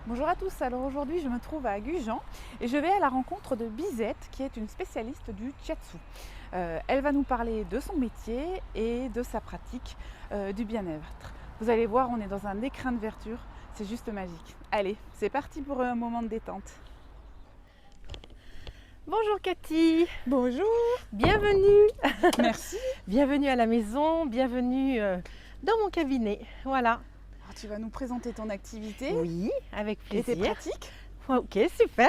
Bonjour à tous, alors aujourd'hui je me trouve à Gujan et je vais à la rencontre de Bizette qui est une spécialiste du shiatsu. Elle va nous parler de son métier et de sa pratique du bien-être. Vous allez voir, on est dans un écrin de verdure, c'est juste magique. Allez, c'est parti pour un moment de détente. Bonjour Cathy, Bonjour, bienvenue, merci. bienvenue à la maison, bienvenue dans mon cabinet. Voilà. Alors, tu vas nous présenter ton activité Oui, avec et tes plaisir. pratiques. Ok, super.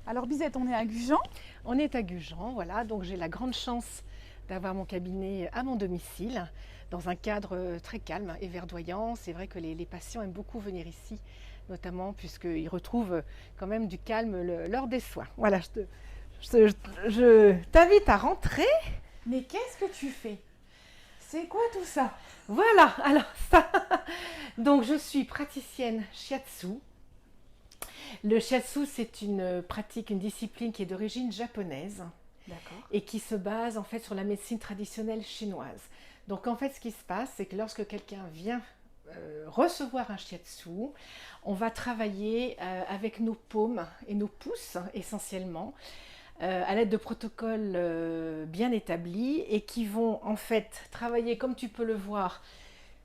Alors Bizette, on est à Gujan. On est à Gujan, voilà, donc j'ai la grande chance d'avoir mon cabinet à mon domicile, dans un cadre très calme et verdoyant. C'est vrai que les patients aiment beaucoup venir ici, notamment puisqu'ils retrouvent quand même du calme lors des soins. Voilà, je t'invite à rentrer. Mais qu'est-ce que tu fais? C'est quoi tout ça? Voilà, alors ça. Donc je suis praticienne shiatsu. Le shiatsu, c'est une pratique, une discipline qui est d'origine japonaise D'accord. et qui se base en fait sur la médecine traditionnelle chinoise. Donc en fait, ce qui se passe, c'est que lorsque quelqu'un vient recevoir un shiatsu, on va travailler avec nos paumes et nos pouces essentiellement, à l'aide de protocoles bien établis et qui vont en fait travailler, comme tu peux le voir,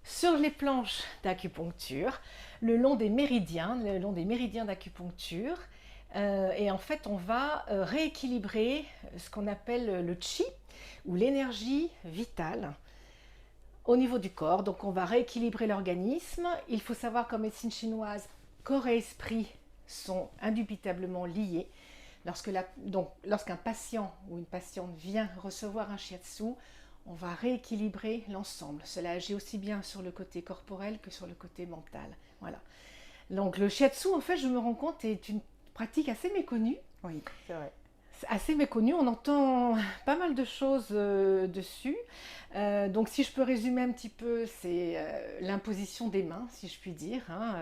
sur les planches d'acupuncture, le long des méridiens d'acupuncture. Et en fait, on va rééquilibrer ce qu'on appelle le chi ou l'énergie vitale au niveau du corps. Donc, on va rééquilibrer l'organisme. Il faut savoir qu'en médecine chinoise, corps et esprit sont indubitablement liés. Lorsqu'un patient ou une patiente vient recevoir un shiatsu, on va rééquilibrer l'ensemble. Cela agit aussi bien sur le côté corporel que sur le côté mental. Voilà. Donc le shiatsu, en fait, je me rends compte, est une pratique assez méconnue. Oui, c'est vrai. Assez méconnue, on entend pas mal de choses dessus. Donc si je peux résumer un petit peu, c'est l'imposition des mains, si je puis dire, hein,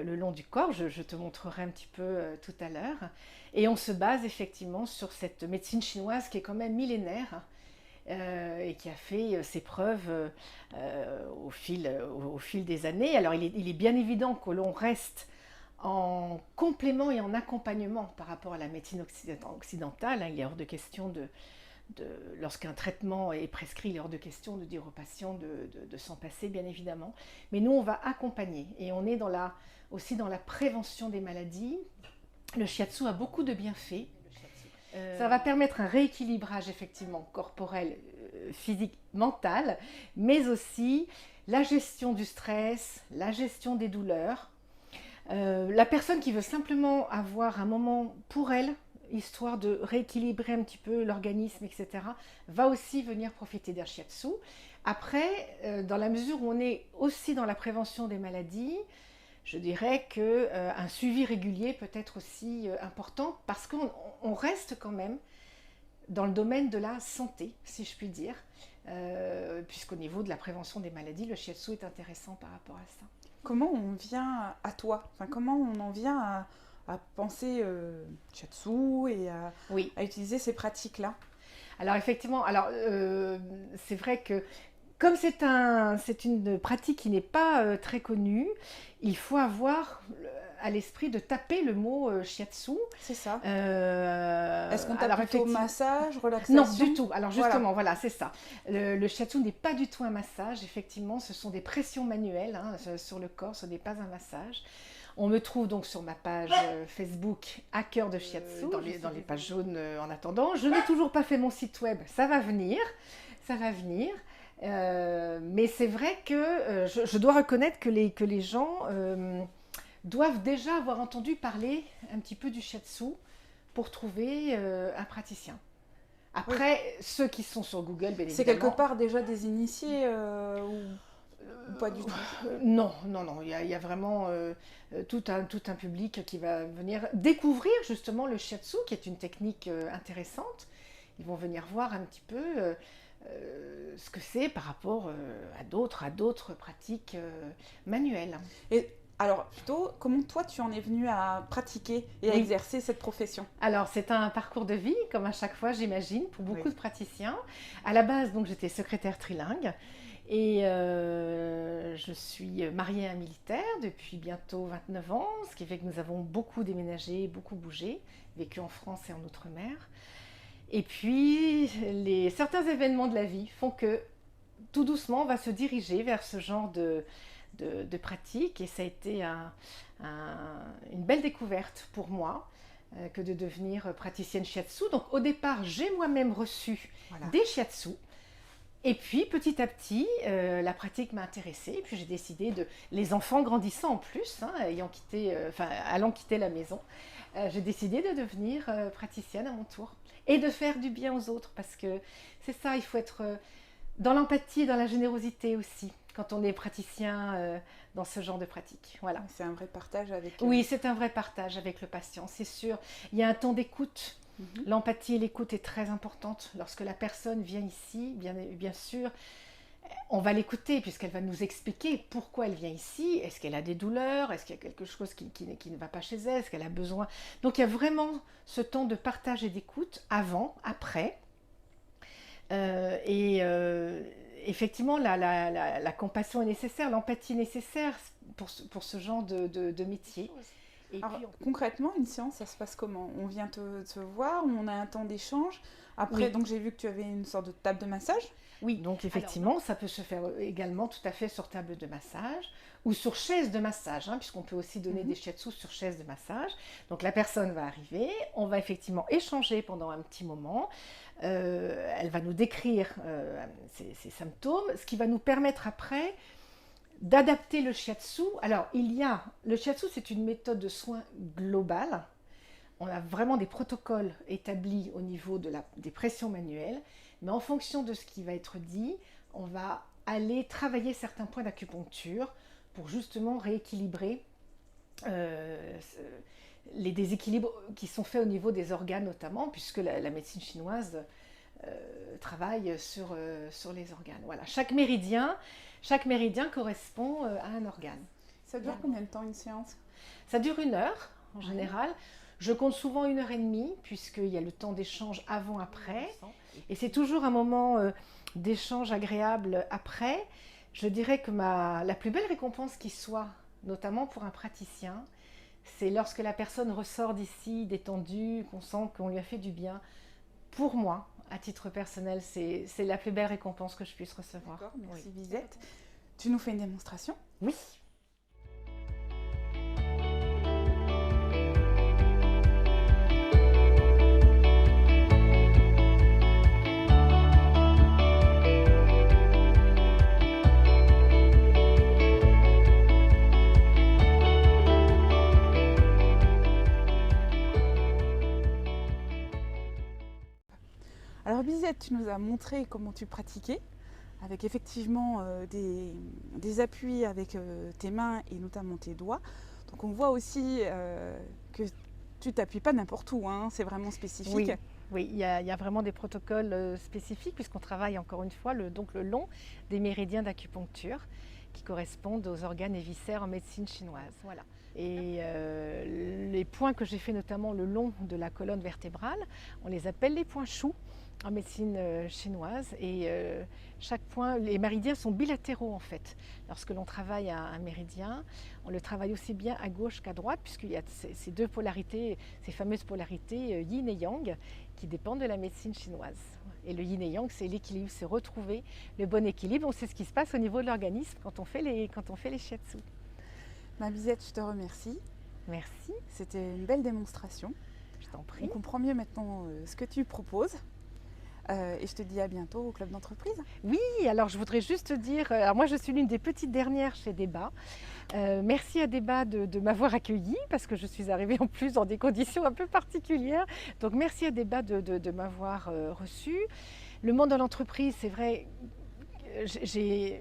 le long du corps. Je te montrerai un petit peu tout à l'heure. Et on se base effectivement sur cette médecine chinoise qui est quand même millénaire et qui a fait ses preuves au fil des années. Alors il est bien évident que l'on reste en complément et en accompagnement par rapport à la médecine occidentale. Il est hors de question lorsqu'un traitement est prescrit, il est hors de question de dire aux patients de s'en passer, bien évidemment. Mais nous, on va accompagner et on est aussi dans la prévention des maladies. Le shiatsu a beaucoup de bienfaits. Ça va permettre un rééquilibrage effectivement corporel, physique, mental, mais aussi la gestion du stress, la gestion des douleurs. La personne qui veut simplement avoir un moment pour elle, histoire de rééquilibrer un petit peu l'organisme, etc., va aussi venir profiter d'un shiatsu. Après, dans la mesure où on est aussi dans la prévention des maladies, je dirais qu'un suivi régulier peut être aussi important parce qu'on reste quand même dans le domaine de la santé, si je puis dire, puisqu'au niveau de la prévention des maladies, le shiatsu est intéressant par rapport à ça. Comment on vient à toi? Enfin, comment on en vient à penser shiatsu et Oui, à utiliser ces pratiques-là? alors effectivement, c'est vrai que comme c'est une pratique qui n'est pas très connue, il faut avoir à l'esprit de taper le mot shiatsu. C'est ça. Est-ce qu'on tape Alors plutôt effectivement, massage, non, relaxation? du tout. Alors Voilà. justement, voilà, c'est ça. Le shiatsu n'est pas du tout un massage. Effectivement, ce sont des pressions manuelles sur le corps. Ce n'est pas un massage. On me trouve donc sur ma page Facebook à cœur de shiatsu, dans les pages jaunes en attendant. Je n'ai toujours pas fait mon site web. Ça va venir. Ça va venir. Mais c'est vrai que je dois reconnaître que les gens doivent déjà avoir entendu parler un petit peu du shiatsu pour trouver un praticien. Oui. Après, ceux qui sont sur Google, bien C'est quelque évidemment. part déjà des initiés ou pas du tout? Non, non, non, il y a vraiment tout un public qui va venir découvrir justement le shiatsu, qui est une technique intéressante. Ils vont venir voir un petit peu ce que c'est par rapport à d'autres pratiques manuelles. Et alors, plutôt, comment toi tu en es venu à pratiquer et à Oui. exercer cette profession? Alors, c'est un parcours de vie, comme à chaque fois, j'imagine, pour beaucoup Oui. de praticiens. À la base, donc, j'étais secrétaire trilingue. Et je suis mariée à un militaire depuis bientôt 29 ans, ce qui fait que nous avons beaucoup déménagé, beaucoup bougé, vécu en France et en Outre-mer. Et puis, certains événements de la vie font que tout doucement, on va se diriger vers ce genre de pratique. Et ça a été une belle découverte pour moi que de devenir praticienne shiatsu. Donc au départ, j'ai moi-même reçu des shiatsu. Et puis petit à petit, la pratique m'a intéressée. Puis j'ai décidé les enfants grandissant en plus, hein, allant quitter la maison, j'ai décidé de devenir praticienne à mon tour. Et de faire du bien aux autres, parce que c'est ça, il faut être dans l'empathie et dans la générosité aussi, quand on est praticien dans ce genre de pratique. Voilà. C'est un vrai partage avec... Oui, c'est un vrai partage avec le patient, c'est sûr. Il y a un temps d'écoute. L'empathie et l'écoute est très importante. Lorsque la personne vient ici, bien sûr, on va l'écouter puisqu'elle va nous expliquer pourquoi elle vient ici. Est-ce qu'elle a des douleurs? Est-ce qu'il y a quelque chose qui ne va pas chez elle? Est-ce qu'elle a besoin? Donc il y a vraiment ce temps de partage et d'écoute avant, après. Effectivement, la compassion est nécessaire, l'empathie est nécessaire pour ce genre de métier. Et alors, concrètement, une séance, ça se passe comment? On vient te voir, on a un temps d'échange. Après, oui. Donc j'ai vu que tu avais une sorte de table de massage. Oui, donc effectivement, ça peut se faire également tout à fait sur table de massage ou sur chaise de massage, hein, puisqu'on peut aussi donner des shiatsu sur chaise de massage. Donc la personne va arriver, on va effectivement échanger pendant un petit moment. Elle va nous décrire ses symptômes, ce qui va nous permettre après d'adapter le shiatsu. Alors, le shiatsu, c'est une méthode de soins globale. On a vraiment des protocoles établis au niveau des pressions manuelles, mais en fonction de ce qui va être dit, on va aller travailler certains points d'acupuncture pour justement rééquilibrer les déséquilibres qui sont faits au niveau des organes notamment, puisque la médecine chinoise travaille sur les organes. Voilà. Chaque méridien correspond à un organe. Ça dure combien de temps une séance? Ça dure 1 heure en général. Je compte souvent 1h30 puisqu'il y a le temps d'échange avant-après. Et c'est toujours un moment d'échange agréable après. Je dirais que la plus belle récompense qui soit, notamment pour un praticien, c'est lorsque la personne ressort d'ici détendue, qu'on sent qu'on lui a fait du bien. Pour moi, à titre personnel, c'est la plus belle récompense que je puisse recevoir. D'accord, merci Bizette. Tu nous fais une démonstration? Oui. Alors Bizette, tu nous as montré comment tu pratiquais, avec effectivement des appuis avec tes mains et notamment tes doigts. Donc on voit aussi que tu t'appuies pas n'importe où, hein, c'est vraiment spécifique. Oui, il y a vraiment des protocoles spécifiques puisqu'on travaille encore une fois le long des méridiens d'acupuncture qui correspondent aux organes et viscères en médecine chinoise. Voilà. Et les points que j'ai fait notamment le long de la colonne vertébrale, on les appelle les points choux en médecine chinoise. Et chaque point, les méridiens sont bilatéraux en fait. Lorsque l'on travaille un méridien, on le travaille aussi bien à gauche qu'à droite, puisqu'il y a ces deux polarités, ces fameuses polarités yin et yang, qui dépendent de la médecine chinoise. Et le yin et yang, c'est l'équilibre, c'est retrouver le bon équilibre. On sait ce qui se passe au niveau de l'organisme quand on fait les shiatsu. Bizette, je te remercie. Merci. C'était une belle démonstration. Je t'en prie. On comprend mieux maintenant ce que tu proposes. Et je te dis à bientôt au Club d'entreprise. Oui, alors je voudrais juste dire, alors moi je suis l'une des petites dernières chez Débat. Merci à Débat de m'avoir accueillie parce que je suis arrivée en plus dans des conditions un peu particulières. Donc merci à Débat de m'avoir reçue. Le monde de l'entreprise, c'est vrai,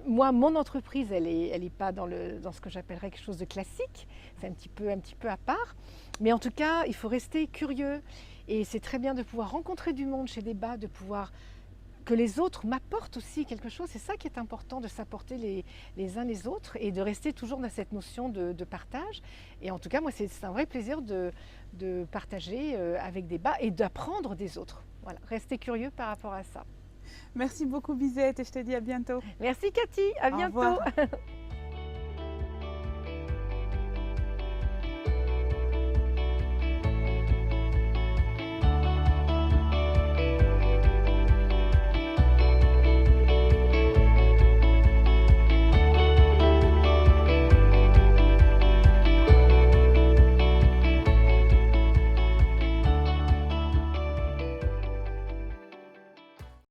moi mon entreprise, elle est pas dans ce que j'appellerais quelque chose de classique. C'est un petit peu à part. Mais en tout cas, il faut rester curieux. Et c'est très bien de pouvoir rencontrer du monde chez Débat, de pouvoir que les autres m'apportent aussi quelque chose. C'est ça qui est important, de s'apporter les uns les autres et de rester toujours dans cette notion de partage. Et en tout cas, moi, c'est un vrai plaisir de partager avec Débat et d'apprendre des autres. Voilà, rester curieux par rapport à ça. Merci beaucoup Bizette et je te dis à bientôt. Merci Cathy, à Au bientôt. revoir.